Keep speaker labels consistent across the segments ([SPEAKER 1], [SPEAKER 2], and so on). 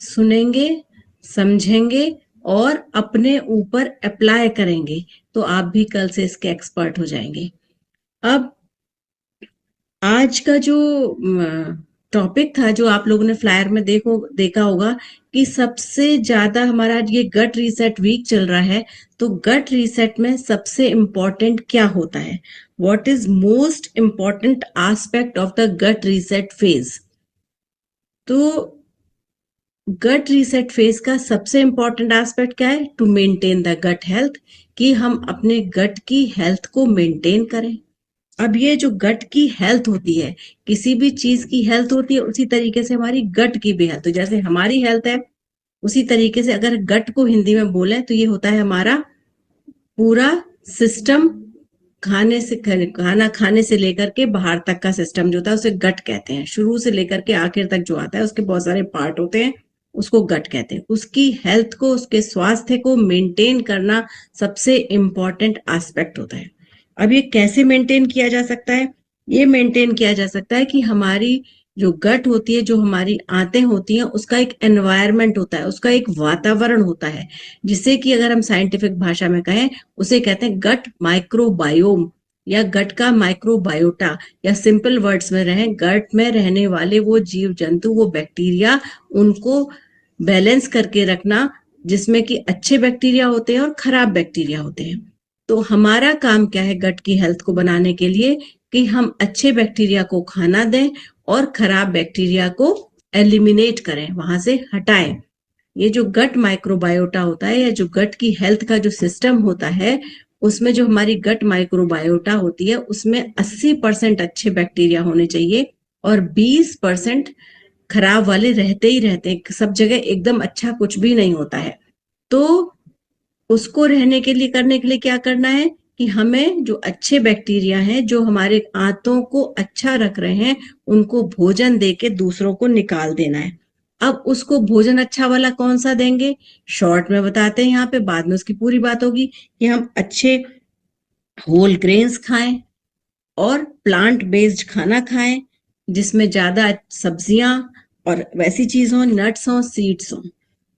[SPEAKER 1] सुनेंगे, समझेंगे और अपने ऊपर अप्लाई करेंगे तो आप भी कल से इसके एक्सपर्ट हो जाएंगे। अब आज का जो टॉपिक था, जो आप लोगों ने फ्लायर में देखा होगा कि सबसे ज्यादा हमारा ये गट रीसेट वीक चल रहा है। तो गट रीसेट में सबसे इम्पोर्टेंट क्या होता है? What is most important aspect of the gut reset phase? तो गट रीसेट फेज का सबसे इंपॉर्टेंट एस्पेक्ट क्या है? To maintain the gut health, कि हम अपने गट की हेल्थ को मेंटेन करें। अब ये जो गट की हेल्थ होती है, किसी भी चीज की हेल्थ होती है, उसी तरीके से हमारी गट की भी हेल्थ। तो जैसे हमारी हेल्थ है, उसी तरीके से अगर गट को हिंदी में बोले तो ये होता है हमारा पूरा सिस्टम। खाना खाने से लेकर के बाहर तक का सिस्टम जो होता है उसे गट कहते हैं। शुरू से लेकर के आखिर तक जो आता है उसके बहुत सारे पार्ट होते हैं, उसको गट कहते हैं। उसकी हेल्थ को, उसके स्वास्थ्य को मेंटेन करना सबसे इम्पोर्टेंट एस्पेक्ट होता है। अब ये कैसे मेंटेन किया जा सकता है? ये मेंटेन किया जा सकता है कि हमारी जो गट होती है, जो हमारी आंतें होती हैं, उसका एक एनवायरनमेंट होता है, उसका एक वातावरण होता है, जिसे कि अगर हम साइंटिफिक भाषा में कहें उसे कहते हैं गट माइक्रोबायोम या गट का माइक्रोबायोटा। या सिंपल वर्ड्स में रहें, गट में रहने वाले वो जीव जंतु, वो बैक्टीरिया, उनको बैलेंस करके रखना, जिसमें कि अच्छे बैक्टीरिया होते हैं और खराब बैक्टीरिया होते हैं। तो हमारा काम क्या है गट की हेल्थ को बनाने के लिए? कि हम अच्छे बैक्टीरिया को खाना दें और खराब बैक्टीरिया को एलिमिनेट करें, वहां से हटाएं। ये जो गट माइक्रोबायोटा होता है, या जो गट की हेल्थ का जो सिस्टम होता है, उसमें जो हमारी गट माइक्रोबायोटा होती है उसमें 80% अच्छे बैक्टीरिया होने चाहिए और 20% खराब वाले रहते ही रहते हैं। सब जगह एकदम अच्छा कुछ भी नहीं होता है। तो उसको रहने के लिए, करने के लिए क्या करना है कि हमें जो अच्छे बैक्टीरिया हैं, जो हमारे आंतों को अच्छा रख रहे हैं, उनको भोजन देके दूसरों को निकाल देना है। अब उसको भोजन अच्छा वाला कौन सा देंगे, शॉर्ट में बताते हैं यहाँ पे, बाद में उसकी पूरी बात होगी। कि हम अच्छे होल ग्रेन्स खाएं और प्लांट बेस्ड खाना खाएं, जिसमें ज्यादा सब्जियां और वैसी चीज हो, नट्स हो, सीड्स हो।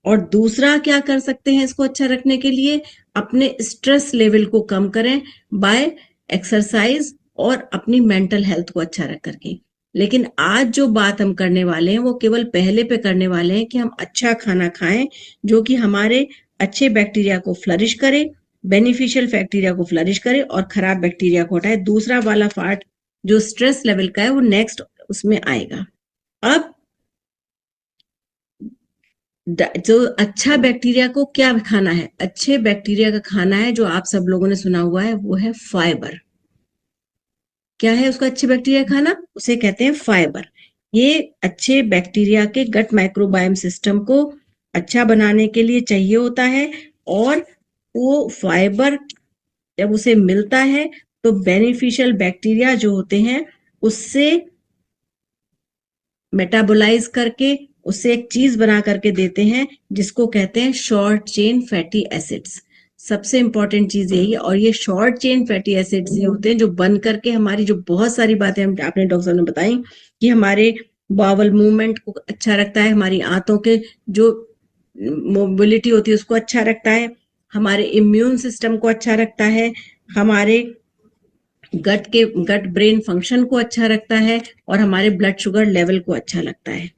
[SPEAKER 1] और दूसरा क्या कर सकते हैं इसको अच्छा रखने के लिए? अपने स्ट्रेस लेवल को कम करें बाय एक्सरसाइज और अपनी मेंटल हेल्थ को अच्छा रख करके। लेकिन आज जो बात हम करने वाले हैं वो केवल पहले पे करने वाले हैं कि हम अच्छा खाना खाएं, जो कि हमारे अच्छे बैक्टीरिया को फ्लरिश करे, बेनिफिशियल बैक्टीरिया को फ्लरिश करे और खराब बैक्टीरिया को हटाए। दूसरा वाला पार्ट जो स्ट्रेस लेवल का है वो नेक्स्ट उसमें आएगा। अब जो अच्छा बैक्टीरिया को क्या खाना है? अच्छे बैक्टीरिया का खाना है, जो आप सब लोगों ने सुना हुआ है, वो है फाइबर। क्या है उसका अच्छे बैक्टीरिया खाना? उसे कहते हैं फाइबर। ये अच्छे बैक्टीरिया के गट माइक्रोबायोम सिस्टम को अच्छा बनाने के लिए चाहिए होता है। और वो फाइबर जब उसे मिलता है तो बेनिफिशियल बैक्टीरिया जो होते हैं उससे मेटाबोलाइज करके उससे एक चीज बना करके देते हैं, जिसको कहते हैं शॉर्ट चेन फैटी एसिड्स। सबसे इंपॉर्टेंट चीज यही है। और ये शॉर्ट चेन फैटी एसिड्स ये होते हैं जो बन करके हमारी जो बहुत सारी बातें हम आपने डॉक्टर साहब ने बताई, कि हमारे बावल मूवमेंट को अच्छा रखता है, हमारी आंतों के जो मोबिलिटी होती है उसको अच्छा रखता है, हमारे इम्यून सिस्टम को अच्छा रखता है, हमारे गट ब्रेन फंक्शन को अच्छा रखता है और हमारे ब्लड शुगर लेवल को अच्छा लगता है।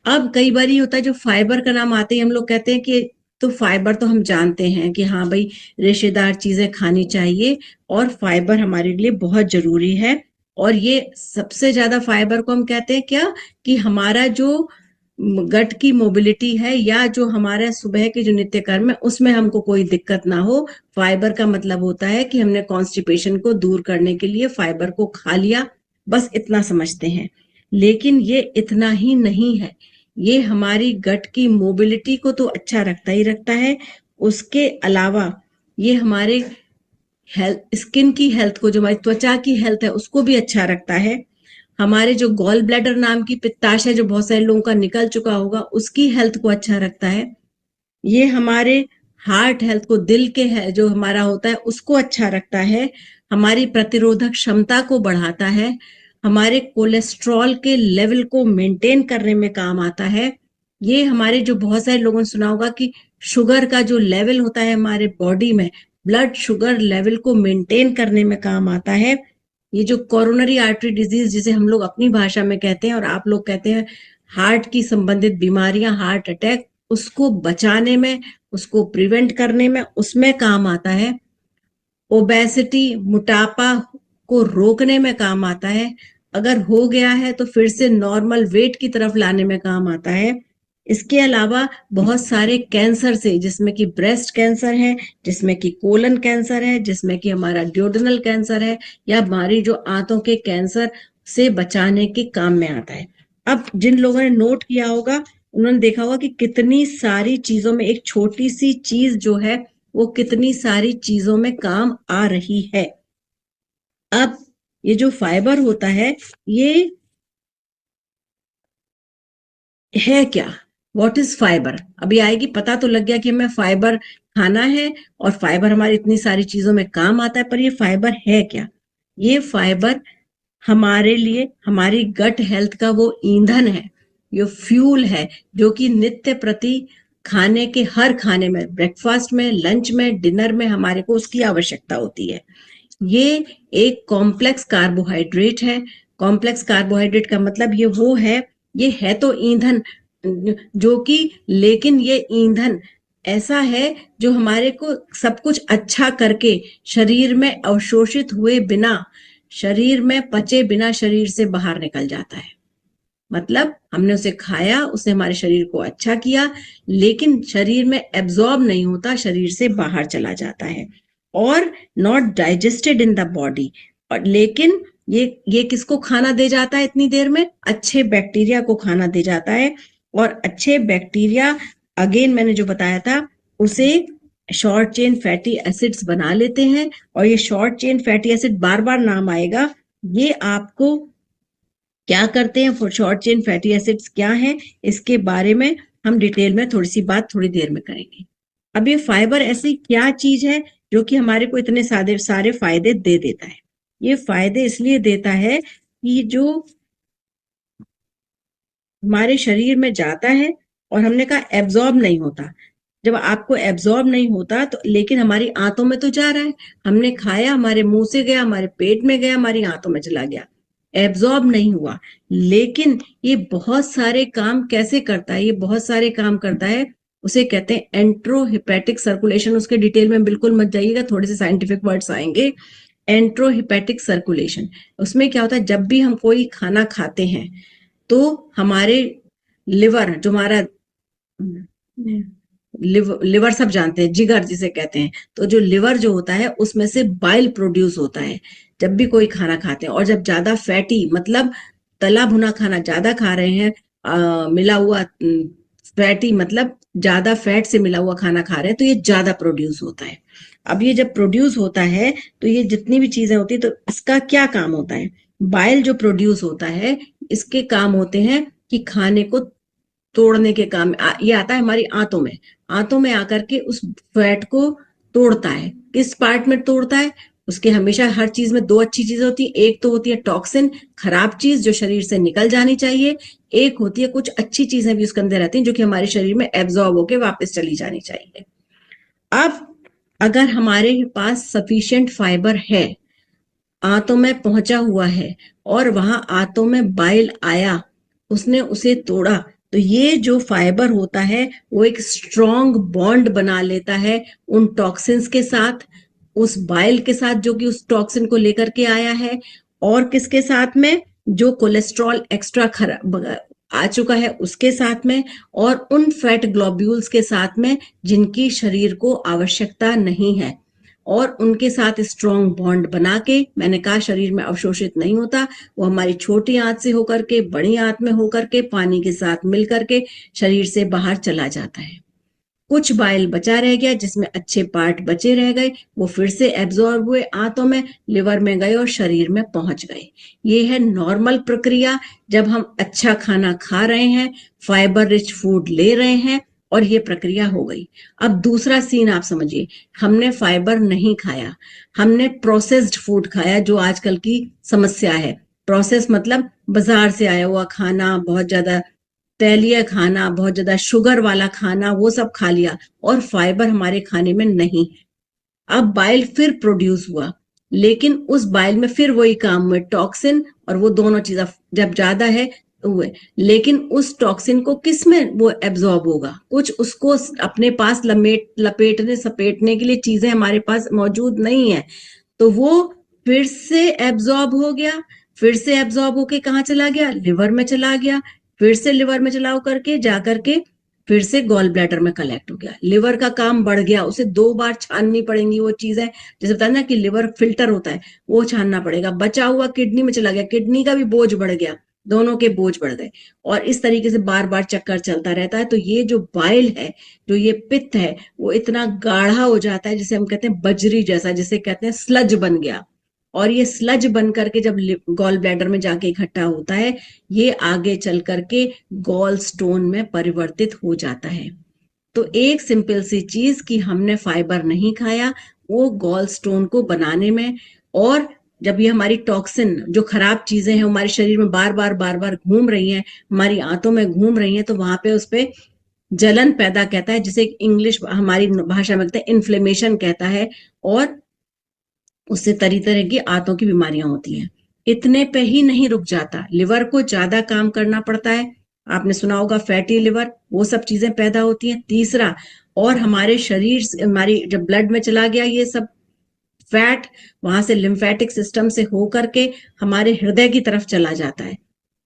[SPEAKER 1] अब कई बार ये होता है, जो फाइबर का नाम आते ही हम लोग कहते हैं कि तो फाइबर तो हम जानते हैं कि हाँ भाई रेशेदार चीजें खानी चाहिए और फाइबर हमारे लिए बहुत जरूरी है। और ये सबसे ज्यादा फाइबर को हम कहते हैं क्या? कि हमारा जो गट की मोबिलिटी है या जो हमारे सुबह के जो नित्य कर्म है उसमें हमको कोई दिक्कत ना हो। फाइबर का मतलब होता है कि हमने कॉन्स्टिपेशन को दूर करने के लिए फाइबर को खा लिया, बस इतना समझते हैं। लेकिन ये इतना ही नहीं है, ये हमारी गट की मोबिलिटी को तो अच्छा रखता ही रखता है, उसके अलावा ये हमारे हेल्थ, स्किन की हेल्थ को, जो हमारी त्वचा की हेल्थ है उसको भी अच्छा रखता है। हमारे जो गॉल ब्लैडर नाम की पित्ताशय जो बहुत सारे लोगों का निकल चुका होगा, उसकी हेल्थ को अच्छा रखता है। ये हमारे हार्ट हेल्थ को, दिल के है जो हमारा होता है उसको अच्छा रखता है, हमारी प्रतिरोधक क्षमता को बढ़ाता है, हमारे कोलेस्ट्रॉल के लेवल को मेंटेन करने में काम आता है। ये हमारे जो बहुत सारे लोगों ने सुना होगा कि शुगर का जो लेवल होता है हमारे बॉडी में, ब्लड शुगर लेवल को मेंटेन करने में काम आता है। ये जो कोरोनरी आर्टरी डिजीज जिसे हम लोग अपनी भाषा में कहते हैं और आप लोग कहते हैं हार्ट की संबंधित बीमारियां, हार्ट अटैक, उसको बचाने में, उसको प्रिवेंट करने में, उसमें काम आता है। ओबेसिटी, मोटापा को रोकने में काम आता है। अगर हो गया है तो फिर से नॉर्मल वेट की तरफ लाने में काम आता है। इसके अलावा बहुत सारे कैंसर से, जिसमें कि ब्रेस्ट कैंसर है, जिसमें कि कोलन कैंसर है, जिसमें कि हमारा ड्यूडेनल कैंसर है, या हमारी जो आंतों के कैंसर से बचाने के काम में आता है। अब जिन लोगों ने नोट किया होगा उन्होंने देखा होगा कि कितनी सारी चीजों में एक छोटी सी चीज जो है वो कितनी सारी चीजों में काम आ रही है। अब ये जो फाइबर होता है ये है क्या? What is fibre? अभी आएगी, पता तो लग गया कि हमें फाइबर खाना है और फाइबर हमारी इतनी सारी चीजों में काम आता है, पर ये फाइबर है क्या? ये फाइबर हमारे लिए हमारी गट हेल्थ का वो ईंधन है, ये फ्यूल है, जो कि नित्य प्रति खाने के हर खाने में, ब्रेकफास्ट में, लंच में, डिनर में हमारे को उसकी आवश्यकता होती है। ये एक कॉम्प्लेक्स कार्बोहाइड्रेट है। कॉम्प्लेक्स कार्बोहाइड्रेट का मतलब ये है तो ईंधन, जो कि, लेकिन ये ईंधन ऐसा है जो हमारे को सब कुछ अच्छा करके शरीर में अवशोषित हुए बिना, शरीर में पचे बिना शरीर से बाहर निकल जाता है। मतलब हमने उसे खाया, उसने हमारे शरीर को अच्छा किया, लेकिन शरीर में एब्जॉर्ब नहीं होता, शरीर से बाहर चला जाता है और not digested in the body. और लेकिन ये किसको खाना दे जाता है इतनी देर में? अच्छे बैक्टीरिया को खाना दे जाता है। और अच्छे बैक्टीरिया, अगेन मैंने जो बताया था, उसे शॉर्ट चेन फैटी एसिड्स बना लेते हैं। और ये शॉर्ट चेन फैटी एसिड, बार बार नाम आएगा, ये आपको क्या करते हैं, शॉर्ट चेन फैटी एसिड्स क्या है, इसके बारे में हम डिटेल में थोड़ी सी बात थोड़ी देर में करेंगे। अब ये फाइबर ऐसी क्या चीज है जो कि हमारे को इतने सारे फायदे दे देता है? ये फायदे इसलिए देता है कि जो हमारे शरीर में जाता है और हमने कहा एब्जॉर्ब नहीं होता। जब आपको एब्जॉर्ब नहीं होता तो, लेकिन हमारी आंतों में तो जा रहा है, हमने खाया, हमारे मुंह से गया, हमारे पेट में गया, हमारी आंतों में चला गया, एब्जॉर्ब नहीं हुआ। लेकिन ये बहुत सारे काम कैसे करता है? ये बहुत सारे काम करता है, उसे कहते हैं एंट्रोहिपैटिक सर्कुलेशन। उसके डिटेल में बिल्कुल मत जाइएगा, थोड़े से साइंटिफिक वर्ड्स आएंगे। एंट्रोहिपैटिक सर्कुलेशन, उसमें क्या होता है, जब भी हम कोई खाना खाते हैं तो हमारे लिवर, जो हमारा लिवर सब जानते हैं, जिगर जिसे कहते हैं, तो जो लिवर जो होता है उसमें से बाइल प्रोड्यूस होता है जब भी कोई खाना खाते हैं। और जब ज्यादा फैटी, मतलब तला भुना खाना ज्यादा खा रहे हैं, मिला हुआ फैटी मतलब ज्यादा फैट से मिला हुआ खाना खा रहे हैं, तो ये ज्यादा प्रोड्यूस होता है। अब ये जब प्रोड्यूस होता है तो ये जितनी भी चीजें होती है, तो इसका क्या काम होता है? बाइल जो प्रोड्यूस होता है, इसके काम होते हैं कि खाने को तोड़ने के काम ये आता है हमारी आंतों में। आंतों में आकर के उस फैट को तोड़ता है। किस पार्ट में तोड़ता है? उसके हमेशा हर चीज में दो अच्छी चीजें होती है, एक तो होती है टॉक्सिन, खराब चीज जो शरीर से निकल जानी चाहिए, एक होती है कुछ अच्छी चीजें भी उसके अंदर रहती हैं जो कि हमारे शरीर में एब्जॉर्ब होकर वापस चली जानी चाहिए। अब अगर हमारे पास सफिशिएंट फाइबर है, आंतों में पहुंचा हुआ है और वहां आंतों में बाइल आया, उसने उसे तोड़ा, तो ये जो फाइबर होता है वो एक स्ट्रॉन्ग बॉन्ड बना लेता है उन टॉक्सिन्स के साथ, उस बाइल के साथ जो कि उस टॉक्सिन को लेकर के आया है, और किसके साथ में? जो कोलेस्ट्रॉल एक्स्ट्रा खराब आ चुका है उसके साथ में, और उन फैट ग्लोब्यूल्स के साथ में जिनकी शरीर को आवश्यकता नहीं है। और उनके साथ स्ट्रॉन्ग बॉन्ड बना के, मैंने कहा शरीर में अवशोषित नहीं होता, वो हमारी छोटी आंत से होकर के, बड़ी आंत में होकर के, पानी के साथ मिलकर के शरीर से बाहर चला जाता है। कुछ बाइल बचा रह गया, जिसमें अच्छे पार्ट बचे रह गए, वो फिर से एब्जॉर्ब हुए, आंतों में, लिवर में गए और शरीर में पहुंच गए। ये है नॉर्मल प्रक्रिया जब हम अच्छा खाना खा रहे हैं, फाइबर रिच फूड ले रहे हैं, और ये प्रक्रिया हो गई। अब दूसरा सीन आप समझिए, हमने फाइबर नहीं खाया, हमने प्रोसेस्ड फूड खाया, जो आजकल की समस्या है। प्रोसेस मतलब बाजार से आया हुआ खाना, बहुत ज्यादा तैलीय खाना, बहुत ज्यादा शुगर वाला खाना, वो सब खा लिया और फाइबर हमारे खाने में नहीं है। अब बाइल फिर प्रोड्यूस हुआ, लेकिन उस बाइल में फिर वही काम हुए, टॉक्सिन और वो दोनों चीजें जब ज्यादा है हुए, लेकिन उस टॉक्सिन को किस में वो एब्जॉर्ब होगा, कुछ उसको अपने पास लपेटने सपेटने के लिए चीजें हमारे पास मौजूद नहीं है, तो वो फिर से एब्जॉर्ब हो गया, फिर से एब्जॉर्ब होके कहाँ चला गया, लिवर में चला गया, फिर से लिवर में चला करके जा करके फिर से गॉल ब्लैडर में कलेक्ट हो गया, लिवर का काम बढ़ गया, उसे 2 बार छाननी पड़ेंगी वो चीजें, जैसे बताया ना कि लिवर फिल्टर होता है, वो छानना पड़ेगा, बचा हुआ किडनी में चला गया, किडनी का भी बोझ बढ़ गया, दोनों के बोझ बढ़ गए, और इस तरीके से बार बार चक्कर चलता रहता है। तो ये जो बाइल है, जो ये पित्त है, वो इतना गाढ़ा हो जाता है, जिसे हम कहते हैं बजरी जैसा, जिसे कहते हैं स्लज बन गया, और ये स्लज बन करके जब गॉल ब्लैडर में जाके इकट्ठा होता है, ये आगे चल करके गॉल स्टोन में परिवर्तित हो जाता है। तो एक सिंपल सी चीज कि हमने फाइबर नहीं खाया, वो गॉल स्टोन को बनाने में, और जब ये हमारी टॉक्सिन जो खराब चीजें हैं हमारे शरीर में बार बार घूम रही हैं, हमारी आंतों में घूम रही हैं, तो वहां पे उस पे जलन पैदा कहता है, जिसे इंग्लिश हमारी भाषा में कहते हैं इन्फ्लेमेशन कहता है, और उससे तरह तरह की आंतों की बीमारियां होती हैं। इतने पे ही नहीं रुक जाता, लिवर को ज्यादा काम करना पड़ता है, आपने सुना होगा फैटी लिवर, वो सब चीजें पैदा होती हैं। तीसरा, और हमारे शरीर से हमारी जब ब्लड में चला गया ये सब फैट, वहां से लिम्फेटिक सिस्टम से हो करके हमारे हृदय की तरफ चला जाता है,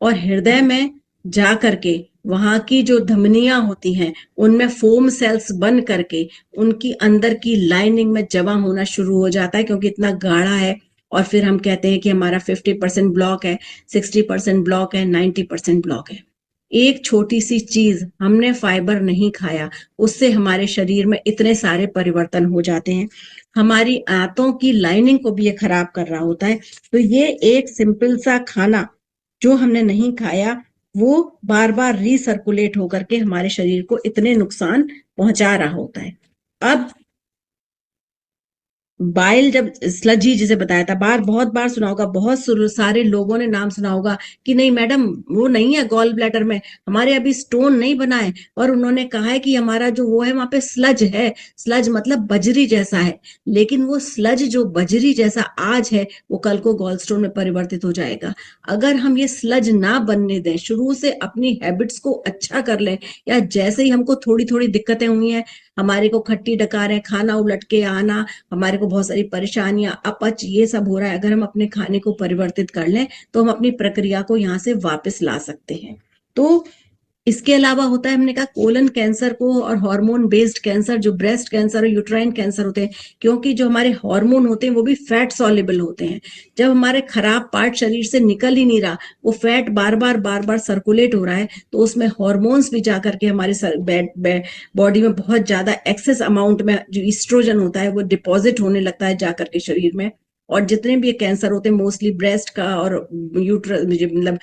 [SPEAKER 1] और हृदय में जा करके वहां की जो धमनियां होती हैं उनमें फोम सेल्स बन करके उनकी अंदर की लाइनिंग में जमा होना शुरू हो जाता है, क्योंकि इतना गाढ़ा है, और फिर हम कहते हैं कि हमारा 50% ब्लॉक है, 60% ब्लॉक है, 90% ब्लॉक है। एक छोटी सी चीज, हमने फाइबर नहीं खाया, उससे हमारे शरीर में इतने सारे परिवर्तन हो जाते हैं, हमारी आंतों की लाइनिंग को भी ये खराब कर रहा होता है। तो ये एक सिंपल सा खाना जो हमने नहीं खाया, वो बार बार रीसर्कुलेट होकर के हमारे शरीर को इतने नुकसान पहुंचा रहा होता है। अब बाइल जब स्लजी जिसे बताया था, बहुत बार सुना होगा, बहुत सारे लोगों ने नाम सुना होगा कि नहीं मैडम वो नहीं है गॉल ब्लैडर में, हमारे अभी स्टोन नहीं बना है, और उन्होंने कहा है कि हमारा जो वो है वहां पे स्लज है, स्लज मतलब बजरी जैसा है, लेकिन वो स्लज जो बजरी जैसा आज है वो कल को गॉल स्टोन में परिवर्तित हो जाएगा। अगर हम ये स्लज ना बनने दें, शुरू से अपनी हैबिट्स को अच्छा कर लें, या जैसे ही हमको थोड़ी थोड़ी दिक्कतें हुई हैं, हमारे को खट्टी डकारें, खाना उलट के आना, हमारे को बहुत सारी परेशानियां, अपच, ये सब हो रहा है, अगर हम अपने खाने को परिवर्तित कर लें तो हम अपनी प्रक्रिया को यहाँ से वापस ला सकते हैं। तो इसके अलावा होता है, हमने कहा कोलन कैंसर को, और हार्मोन बेस्ड कैंसर जो ब्रेस्ट कैंसर और यूट्राइन कैंसर होते हैं, क्योंकि जो हमारे हार्मोन होते हैं वो भी फैट सॉल्युबल होते हैं। जब हमारे खराब पार्ट शरीर से निकल ही नहीं रहा, वो फैट बार बार सर्कुलेट हो रहा है, तो उसमें हार्मोन्स भी जाकर के हमारे बॉडी में बहुत ज्यादा एक्सेस अमाउंट में जो ईस्ट्रोजन होता है वो डिपॉजिट होने लगता है जाकर के शरीर में। और जितने भी ये कैंसर होते हैं मोस्टली ब्रेस्ट का और यूट्रस मतलब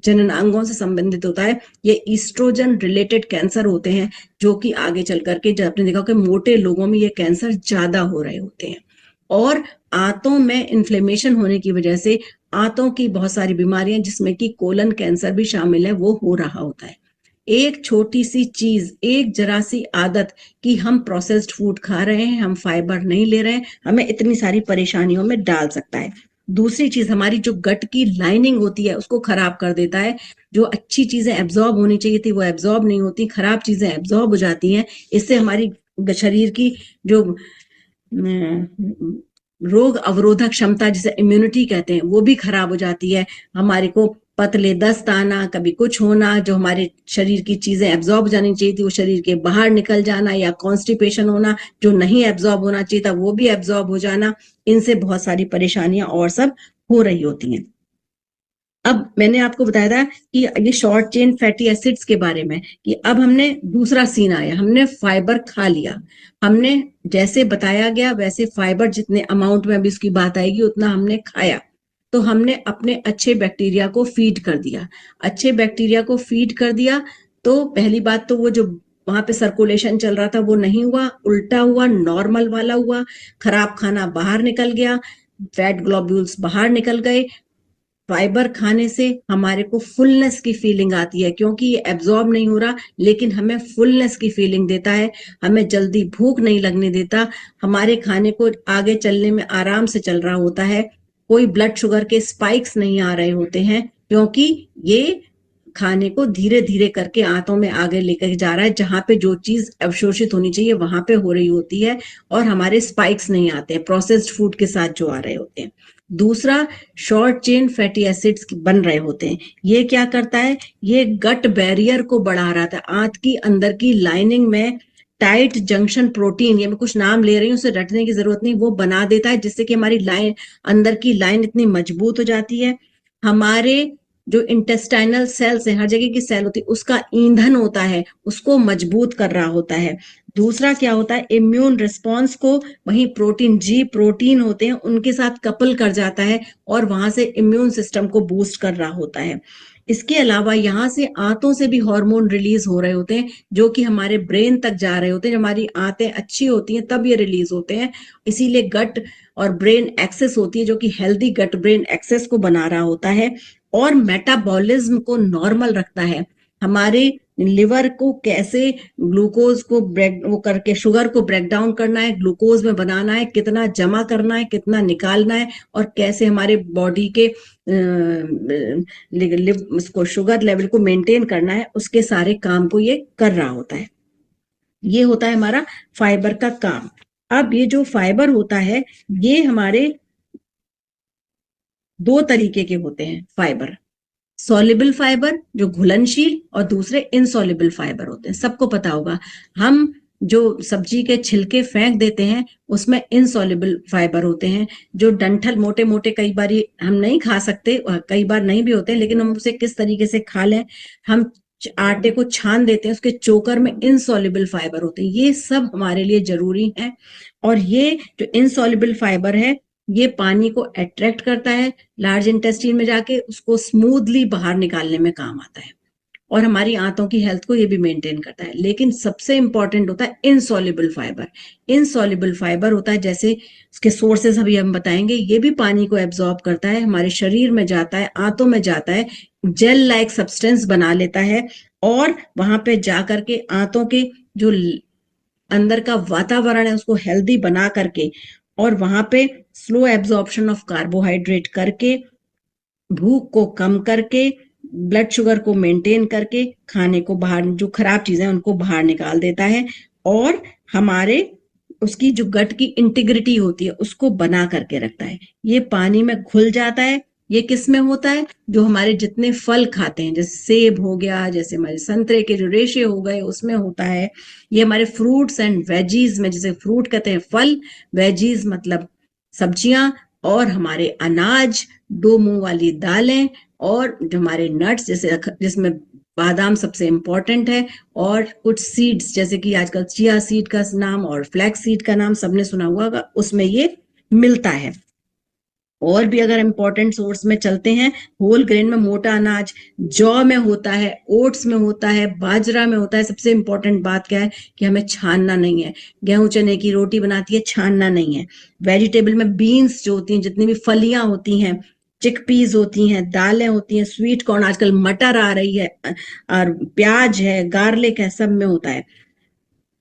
[SPEAKER 1] जनन अंगों से संबंधित होता है, ये ईस्ट्रोजन रिलेटेड कैंसर होते हैं, जो कि आगे चल करके, जब आपने देखा कि मोटे लोगों में ये कैंसर ज्यादा हो रहे होते हैं, और आंतों में इन्फ्लेमेशन होने की वजह से आंतों की बहुत सारी बीमारियां, जिसमें कि कोलन कैंसर भी शामिल है, वो हो रहा होता है। एक छोटी सी चीज, एक जरा सी आदत कि हम प्रोसेस्ड फूड खा रहे हैं, हम फाइबर नहीं ले रहे हैं, हमें इतनी सारी परेशानियों में डाल सकता है। दूसरी चीज, हमारी जो गट की लाइनिंग होती है उसको खराब कर देता है, जो अच्छी चीजें एब्जॉर्ब होनी चाहिए थी वो एब्जॉर्ब नहीं होती, खराब चीजें एब्जॉर्ब हो जाती हैं, इससे हमारी शरीर की जो रोग अवरोधक क्षमता, जिसे इम्यूनिटी कहते हैं, वो भी खराब हो जाती है। हमारे को पतले दस्त आना, कभी कुछ होना, जो हमारे शरीर की चीजें एब्जॉर्ब जानी चाहिए थी वो शरीर के बाहर निकल जाना, या कॉन्स्टिपेशन होना, जो नहीं एब्जॉर्ब होना चाहिए था वो भी एब्जॉर्ब हो जाना, इनसे बहुत सारी परेशानियां और सब हो रही होती हैं। अब मैंने आपको बताया था कि ये शॉर्ट चेन फैटी एसिड्स के बारे में, कि अब हमने दूसरा सीन आया, हमने फाइबर खा लिया, हमने जैसे बताया गया वैसे फाइबर जितने अमाउंट में अभी उसकी बात आएगी उतना हमने खाया, तो हमने अपने अच्छे बैक्टीरिया को फीड कर दिया, अच्छे बैक्टीरिया को फीड कर दिया, तो पहली बात तो वो जो वहां पे सर्कुलेशन चल रहा था वो नहीं हुआ, उल्टा हुआ, नॉर्मल वाला हुआ, खराब खाना बाहर निकल गया, फैट ग्लोब्यूल्स बाहर निकल गए, फाइबर खाने से हमारे को फुलनेस की फीलिंग आती है, क्योंकि ये एब्जॉर्ब नहीं हो रहा लेकिन हमें फुलनेस की फीलिंग देता है, हमें जल्दी भूख नहीं लगने देता, हमारे खाने को आगे चलने में आराम से चल रहा होता है, कोई ब्लड शुगर के स्पाइक्स नहीं आ रहे होते हैं, क्योंकि ये खाने को धीरे धीरे करके आंतों में आगे लेकर जा रहा है, जहां पे जो चीज अवशोषित होनी चाहिए वहां पे हो रही होती है और हमारे स्पाइक्स नहीं आते हैं प्रोसेस्ड फूड के साथ जो आ रहे होते हैं। दूसरा, शॉर्ट चेन फैटी एसिड्स बन रहे होते हैं। ये क्या करता है, ये गट बैरियर को बढ़ा रहा था, आंत की अंदर की लाइनिंग में टाइट जंक्शन प्रोटीन, ये मैं कुछ नाम ले रही हूँ, उसे रटने की जरूरत नहीं, वो बना देता है, जिससे कि हमारी लाइन, अंदर की लाइन इतनी मजबूत हो जाती है। हमारे जो इंटेस्टाइनल सेल्स है, हर जगह की सेल होती है, उसका ईंधन होता है, उसको मजबूत कर रहा होता है। दूसरा क्या होता है, इम्यून रिस्पॉन्स को वही प्रोटीन, जी प्रोटीन होते हैं उनके साथ कपल कर जाता है और वहां से इम्यून सिस्टम को बूस्ट कर रहा होता है। इसके अलावा यहाँ से आंतों से भी हार्मोन रिलीज हो रहे होते हैं, जो कि हमारे ब्रेन तक जा रहे होते हैं। जब हमारी आंतें अच्छी होती हैं तब ये रिलीज होते हैं, इसीलिए गट और ब्रेन एक्सेस होती है, जो कि हेल्दी गट ब्रेन एक्सेस को बना रहा होता है और मेटाबॉलिज्म को नॉर्मल रखता है। हमारे लिवर को कैसे ग्लूकोज को ब्रेक वो करके शुगर को ब्रेक डाउन करना है, ग्लूकोज में बनाना है, कितना जमा करना है, कितना निकालना है, और कैसे हमारे बॉडी के उसको शुगर लेवल को मेंटेन करना है, उसके सारे काम को ये कर रहा होता है। ये होता है हमारा फाइबर का काम। अब ये जो फाइबर होता है, ये हमारे दो तरीके के होते हैं फाइबर, सॉल्युबल फाइबर जो घुलनशील और दूसरे इनसॉल्युबल फाइबर होते हैं। सबको पता होगा, हम जो सब्जी के छिलके फेंक देते हैं उसमें इनसॉल्युबल फाइबर होते हैं, जो डंठल मोटे मोटे, कई बार हम नहीं खा सकते, कई बार नहीं भी होते, लेकिन हम उसे किस तरीके से खा लें, हम आटे को छान देते हैं, उसके चोकर में इनसॉल्युबल फाइबर होते हैं। ये सब हमारे लिए जरूरी है, और ये जो इनसॉल्युबल फाइबर है ये पानी को अट्रैक्ट करता है, लार्ज इंटेस्टाइन में जाके उसको स्मूथली बाहर निकालने में काम आता है, और हमारी आंतों की हेल्थ को ये भी मेंटेन करता है। लेकिन सबसे इंपॉर्टेंट होता है इनसॉल्युबल फाइबर। इनसॉल्युबल फाइबर होता है, जैसे उसके सोर्सेस अभी हम बताएंगे, ये भी पानी को एब्जॉर्ब करता है, हमारे शरीर में जाता है, आंतों में जाता है, जेल लाइक सब्सटेंस बना लेता है, और वहां पे जाकर के आंतों के जो अंदर का वातावरण है उसको हेल्दी बना करके, और वहां पे स्लो एब्जॉर्प्शन ऑफ कार्बोहाइड्रेट करके, भूख को कम करके, ब्लड शुगर को मेंटेन करके, खाने को बाहर, जो खराब चीजें उनको बाहर निकाल देता है, और हमारे उसकी जो गट की इंटीग्रिटी होती है उसको बना करके रखता है। ये पानी में घुल जाता है। ये किस में होता है, जो हमारे जितने फल खाते हैं, जैसे सेब हो गया, जैसे हमारे संतरे के जो रेशे हो गए, उसमें होता है। ये हमारे फ्रूट्स एंड वेजीज में, जैसे फ्रूट कहते हैं फल, वेजीज मतलब सब्जियां, और हमारे अनाज, दो मुंह वाली दालें, और जो हमारे नट्स, जैसे जिसमें बादाम सबसे इंपॉर्टेंट है, और कुछ सीड्स जैसे कि आजकल चिया सीड का नाम और फ्लैक्स सीड का नाम सबने सुना हुआ होगा, उसमें ये मिलता है। और भी अगर इंपॉर्टेंट सोर्स में चलते हैं, होल ग्रेन में मोटा अनाज, जौ में होता है, ओट्स में होता है, बाजरा में होता है। सबसे इंपॉर्टेंट बात क्या है कि हमें छानना नहीं है। गेहूं चने की रोटी बनाती है, छानना नहीं है। वेजिटेबल में बीन्स जो होती हैं, जितनी भी फलियां होती हैं, चिकपीस होती हैं, दालें होती हैं, स्वीट कॉर्न, आजकल मटर आ रही है, और प्याज है, गार्लिक है, सब में होता है।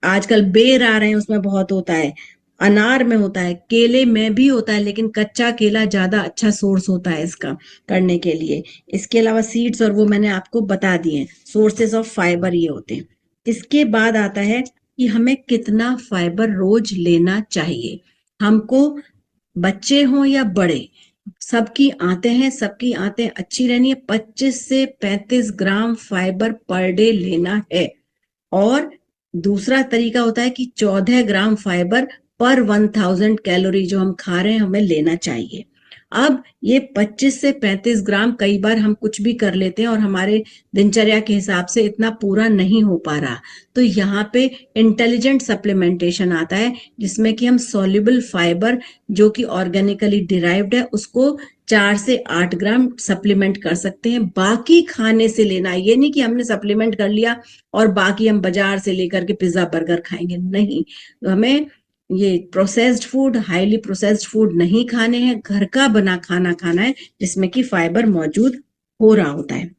[SPEAKER 1] आजकल बेर आ रहे हैं, उसमें बहुत होता है। अनार में होता है, केले में भी होता है, लेकिन कच्चा केला ज्यादा अच्छा सोर्स होता है इसका करने के लिए। इसके अलावा सीड्स और वो मैंने आपको बता दिए, सोर्सेस ऑफ फाइबर ये होते हैं। इसके बाद आता है कि हमें कितना फाइबर रोज लेना चाहिए। हमको, बच्चे हों या बड़े, सबकी आंतें हैं, सबकी आंतें अच्छी रहनी है, 25 से 35 ग्राम फाइबर पर डे लेना है। और दूसरा तरीका होता है कि 14 ग्राम फाइबर पर 1000 कैलोरी जो हम खा रहे हैं हमें लेना चाहिए। अब ये 25 से 35 ग्राम कई बार हम कुछ भी कर लेते हैं और हमारे दिनचर्या के हिसाब से इतना पूरा नहीं हो पा रहा, तो यहाँ पे इंटेलिजेंट सप्लीमेंटेशन आता है, जिसमें कि हम सॉल्युबल फाइबर जो कि ऑर्गेनिकली डिराइव्ड है उसको 4 से 8 ग्राम सप्लीमेंट कर सकते हैं। बाकी खाने से लेना है, ये नहीं कि हमने सप्लीमेंट कर लिया और बाकी हम बाजार से लेकर के पिज्जा बर्गर खाएंगे, नहीं। तो हमें ये processed food, highly processed food नहीं खाने हैं, घर का बना खाना खाना है जिसमें कि फाइबर मौजूद हो रहा होता है।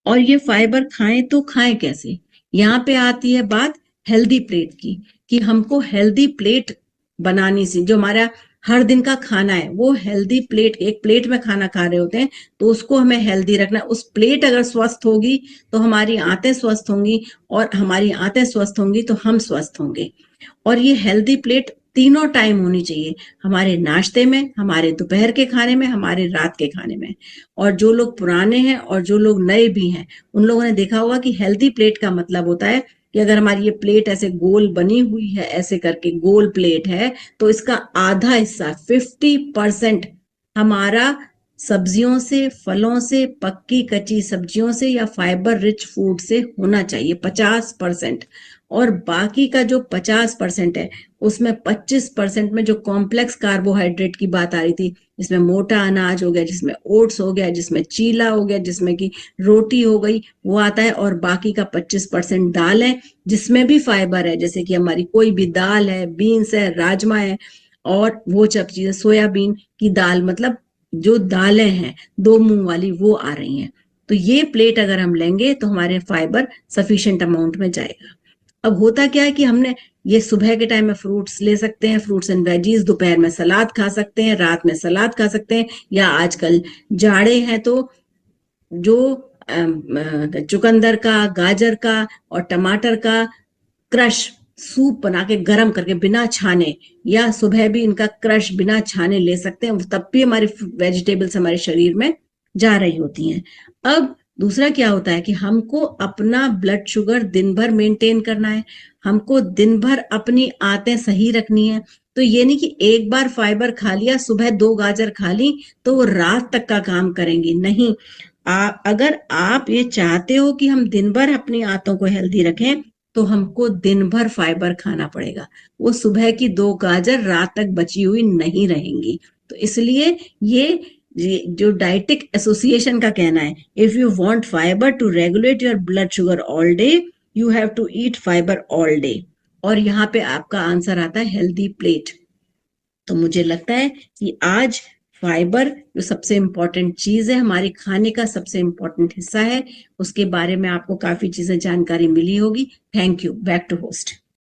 [SPEAKER 1] और ये फाइबर खाएं तो खाएं कैसे? यहाँ पे आती है बात हेल्दी प्लेट की, कि हमको हेल्दी प्लेट बनानी सी, जो हमारा हर दिन का खाना है वो हेल्दी प्लेट, एक प्लेट में खाना खा रहे होते हैं तो उसको हमें हेल्दी रखना है। उस प्लेट अगर स्वस्थ होगी तो हमारी आंतें स्वस्थ होंगी, और हमारी आंतें स्वस्थ होंगी तो हम स्वस्थ होंगे। और ये हेल्दी प्लेट तीनों टाइम होनी चाहिए, हमारे नाश्ते में, हमारे दोपहर के खाने में, हमारे रात के खाने में। और जो लोग पुराने हैं और जो लोग नए भी हैं, उन लोगों ने देखा होगा कि हेल्दी प्लेट का मतलब होता है कि अगर हमारी ये प्लेट ऐसे गोल बनी हुई है, ऐसे करके गोल प्लेट है, तो इसका आधा हिस्सा 50% हमारा सब्जियों से, फलों से, पक्की कच्ची सब्जियों से या फाइबर रिच फूड से होना चाहिए, 50%। और बाकी का जो 50% है उसमें 25% में जो कॉम्प्लेक्स कार्बोहाइड्रेट की बात आ रही थी, जिसमें मोटा अनाज हो गया, जिसमें ओट्स हो गया, जिसमें चीला हो गया, जिसमें कि रोटी हो गई, वो आता है। और बाकी का 25% दाल है जिसमें भी फाइबर है, जैसे कि हमारी कोई भी दाल है, बीन्स है, राजमा है, और वो सब चीजें, सोयाबीन की दाल, मतलब जो दालें हैं दो मुंह वाली वो आ रही हैं। तो ये प्लेट अगर हम लेंगे तो हमारे फाइबर सफिशिएंट अमाउंट में जाएगा। अब होता क्या है कि हमने ये सुबह के टाइम में फ्रूट्स ले सकते हैं, फ्रूट्स एंड वेजीज, दोपहर में सलाद खा सकते हैं, रात में सलाद खा सकते हैं, या आजकल जाड़े हैं तो जो चुकंदर का, गाजर का और टमाटर का क्रश सूप बना के गर्म करके बिना छाने, या सुबह भी इनका क्रश बिना छाने ले सकते हैं, तब भी हमारी वेजिटेबल्स हमारे शरीर में जा रही होती हैं। अब दूसरा क्या होता है कि हमको अपना ब्लड शुगर दिन भर मेंटेन करना है, हमको दिन भर अपनी आंतें सही रखनी है। तो ये नहीं कि एक बार फाइबर खा लिया, सुबह 2 गाजर खा ली तो वो रात तक का काम करेंगी, नहीं। अगर आप ये चाहते हो कि हम दिन भर अपनी आंतों को हेल्दी रखें तो हमको दिन भर फाइबर खाना पड़ेगा, वो सुबह की 2 गाजर रात तक बची हुई नहीं रहेंगी। तो इसलिए ये जो डाइटिक एसोसिएशन का कहना है, if you want fibre to regulate your blood sugar all day, you have to eat fibre all day. और यहाँ पे आपका आंसर आता है हेल्दी प्लेट। तो मुझे लगता है कि आज फाइबर जो सबसे इंपॉर्टेंट चीज है, हमारे खाने का सबसे इंपॉर्टेंट हिस्सा है, उसके बारे में आपको काफी चीजें जानकारी मिली होगी। Thank you. Back to host.